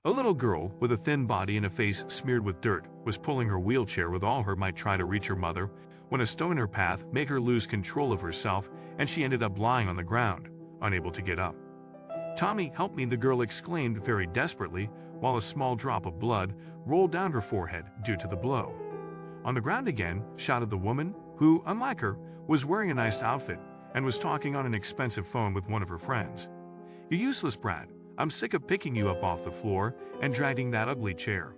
A little girl with a thin body and a face smeared with dirt was pulling her wheelchair with all her might try to reach her mother when a stone in her path made her lose control of herself and she ended up lying on the ground, unable to get up. "Tommy, help me," the girl exclaimed very desperately while a small drop of blood rolled down her forehead due to the blow. "On the ground again," shouted the woman, who, unlike her, was wearing a nice outfit and was talking on an expensive phone with one of her friends. "You useless brat. I'm sick of picking you up off the floor and dragging that ugly chair.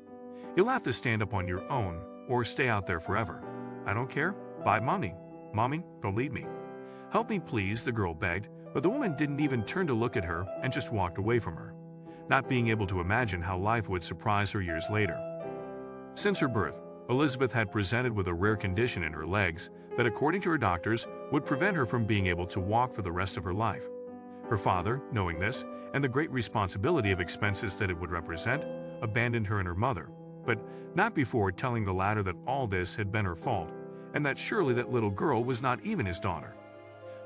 You'll have to stand up on your own or stay out there forever. I don't care. Bye, Mommy. Mommy, don't leave me. Help me, please," the girl begged, but the woman didn't even turn to look at her and just walked away from her, not being able to imagine how life would surprise her years later. Since her birth, Elizabeth had presented with a rare condition in her legs that, according to her doctors, would prevent her from being able to walk for the rest of her life. Her father, knowing this, and the great responsibility of expenses that it would represent, abandoned her and her mother, but not before telling the latter that all this had been her fault, and that surely that little girl was not even his daughter.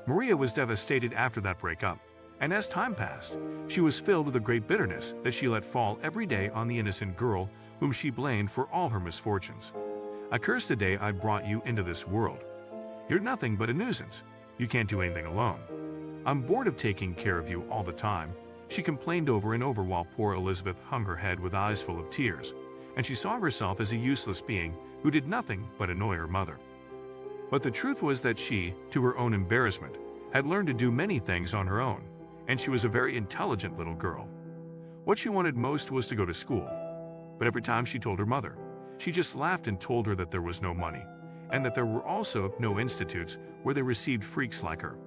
Maria was devastated after that breakup, and as time passed, she was filled with a great bitterness that she let fall every day on the innocent girl whom she blamed for all her misfortunes. "I curse the day I brought you into this world. You're nothing but a nuisance. You can't do anything alone. I'm bored of taking care of you all the time," she complained over and over while poor Elizabeth hung her head with eyes full of tears, and she saw herself as a useless being who did nothing but annoy her mother. But the truth was that she, to her own embarrassment, had learned to do many things on her own, and she was a very intelligent little girl. What she wanted most was to go to school, but every time she told her mother, she just laughed and told her that there was no money, and that there were also no institutes where they received freaks like her.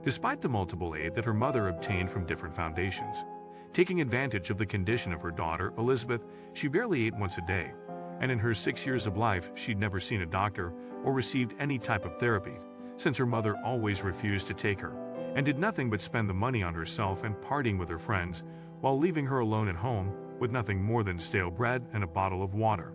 Despite the multiple aid that her mother obtained from different foundations, taking advantage of the condition of her daughter, Elizabeth, she barely ate once a day, and in her 6 years of life she'd never seen a doctor or received any type of therapy, since her mother always refused to take her, and did nothing but spend the money on herself and partying with her friends, while leaving her alone at home with nothing more than stale bread and a bottle of water.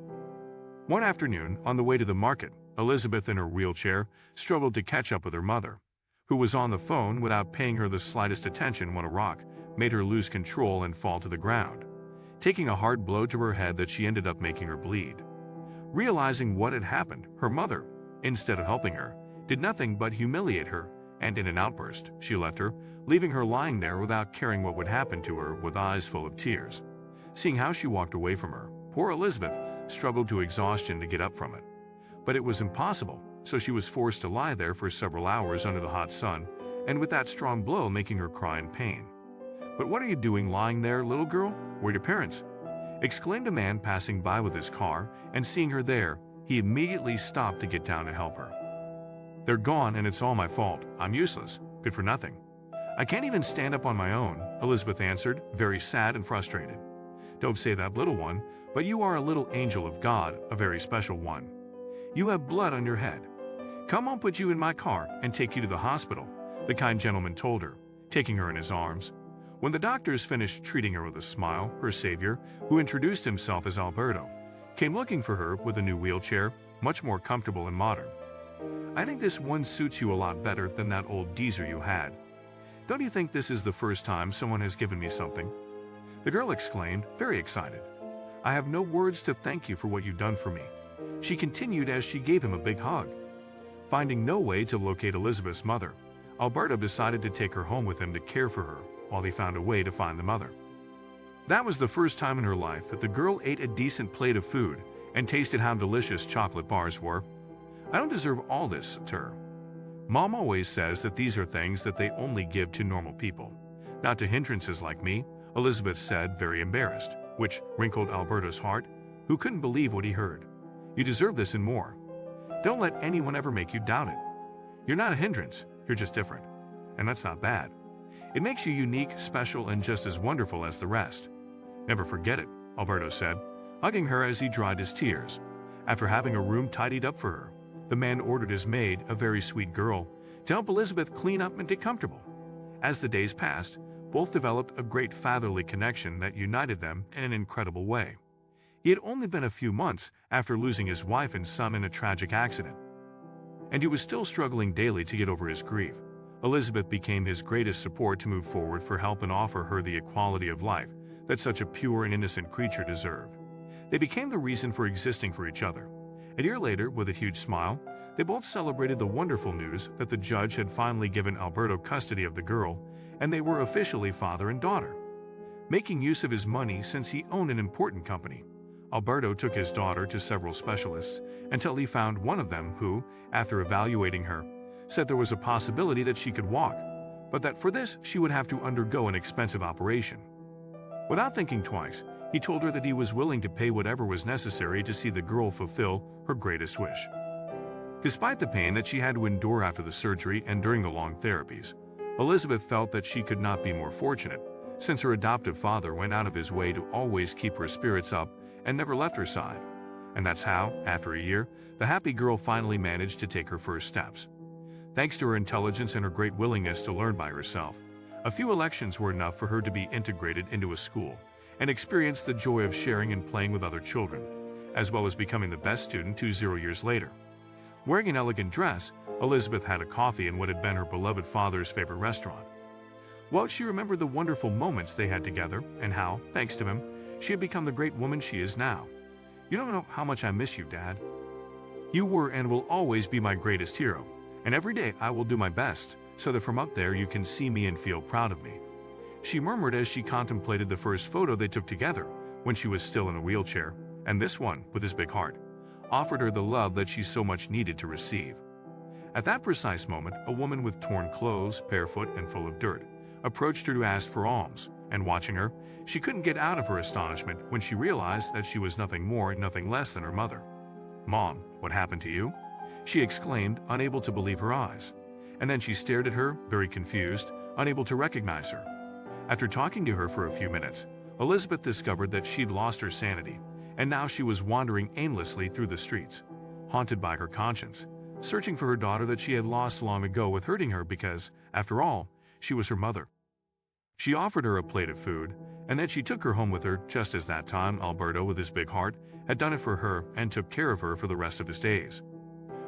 One afternoon, on the way to the market, Elizabeth in her wheelchair struggled to catch up with her mother, who was on the phone without paying her the slightest attention when a rock made her lose control and fall to the ground, taking a hard blow to her head that she ended up making her bleed. Realizing what had happened, her mother, instead of helping her, did nothing but humiliate her, and in an outburst, she left her, leaving her lying there without caring what would happen to her with eyes full of tears. Seeing how she walked away from her, poor Elizabeth struggled to exhaustion to get up from it. But it was impossible, so she was forced to lie there for several hours under the hot sun, and with that strong blow making her cry in pain. "But what are you doing lying there, little girl? Where are your parents?" exclaimed a man passing by with his car, and seeing her there, he immediately stopped to get down to help her. "They're gone and it's all my fault. I'm useless, good for nothing. I can't even stand up on my own," Elizabeth answered, very sad and frustrated. "Don't say that, little one, but you are a little angel of God, a very special one. You have blood on your head. Come, I'll put you in my car and take you to the hospital," the kind gentleman told her, taking her in his arms. When the doctors finished treating her with a smile, her savior, who introduced himself as Alberto, came looking for her with a new wheelchair, much more comfortable and modern. "I think this one suits you a lot better than that old geezer you had. Don't you think this is the first time someone has given me something?" the girl exclaimed, very excited. "I have no words to thank you for what you've done for me," she continued as she gave him a big hug. Finding no way to locate Elizabeth's mother, Alberto decided to take her home with him to care for her while he found a way to find the mother. That was the first time in her life that the girl ate a decent plate of food and tasted how delicious chocolate bars were. "I don't deserve all this," to her. "Mom always says that these are things that they only give to normal people, not to hindrances like me," Elizabeth said, very embarrassed, which wrinkled Alberto's heart, who couldn't believe what he heard. "You deserve this and more. Don't let anyone ever make you doubt it. You're not a hindrance, you're just different. And that's not bad. It makes you unique, special, and just as wonderful as the rest. Never forget it," Alberto said, hugging her as he dried his tears. After having a room tidied up for her, the man ordered his maid, a very sweet girl, to help Elizabeth clean up and get comfortable. As the days passed, both developed a great fatherly connection that united them in an incredible way. He had only been a few months after losing his wife and son in a tragic accident, and he was still struggling daily to get over his grief. Elizabeth became his greatest support to move forward for help and offer her the equality of life that such a pure and innocent creature deserved. They became the reason for existing for each other. A year later, with a huge smile, they both celebrated the wonderful news that the judge had finally given Alberto custody of the girl, and they were officially father and daughter. Making use of his money since he owned an important company, Alberto took his daughter to several specialists until he found one of them who, after evaluating her, said there was a possibility that she could walk, but that for this she would have to undergo an expensive operation. Without thinking twice, he told her that he was willing to pay whatever was necessary to see the girl fulfill her greatest wish. Despite the pain that she had to endure after the surgery and during the long therapies, Elizabeth felt that she could not be more fortunate, since her adoptive father went out of his way to always keep her spirits up and never left her side. And that's how, after a year, the happy girl finally managed to take her first steps. Thanks to her intelligence and her great willingness to learn by herself, a few elections were enough for her to be integrated into a school and experience the joy of sharing and playing with other children, as well as becoming the best student 20 years later. Wearing an elegant dress, Elizabeth had a coffee in what had been her beloved father's favorite restaurant. Well, she remembered the wonderful moments they had together and how, thanks to him, she had become the great woman she is now. "You don't know how much I miss you, Dad. You were and will always be my greatest hero, and every day I will do my best so that from up there you can see me and feel proud of me," she murmured as she contemplated the first photo they took together when she was still in a wheelchair, and this one, with his big heart, offered her the love that she so much needed to receive. At that precise moment, a woman with torn clothes, barefoot and full of dirt, approached her to ask for alms, and watching her, she couldn't get out of her astonishment when she realized that she was nothing more, nothing less than her mother. "Mom, what happened to you?" she exclaimed, unable to believe her eyes. And then she stared at her, very confused, unable to recognize her. After talking to her for a few minutes, Elizabeth discovered that she'd lost her sanity, and now she was wandering aimlessly through the streets, haunted by her conscience, searching for her daughter that she had lost long ago with hurting her because, after all, she was her mother. She offered her a plate of food, and then she took her home with her just as that time Alberto, with his big heart, had done it for her and took care of her for the rest of his days.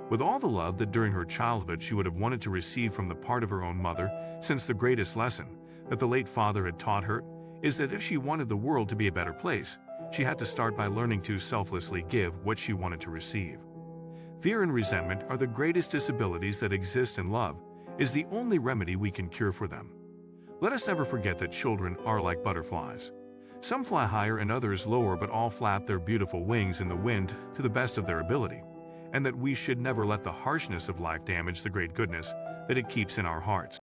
With all the love that during her childhood she would have wanted to receive from the part of her own mother, since the greatest lesson that the late father had taught her is that if she wanted the world to be a better place, she had to start by learning to selflessly give what she wanted to receive. Fear and resentment are the greatest disabilities that exist, and love is the only remedy we can cure for them. Let us never forget that children are like butterflies. Some fly higher and others lower, but all flap their beautiful wings in the wind to the best of their ability, and that we should never let the harshness of life damage the great goodness that it keeps in our hearts.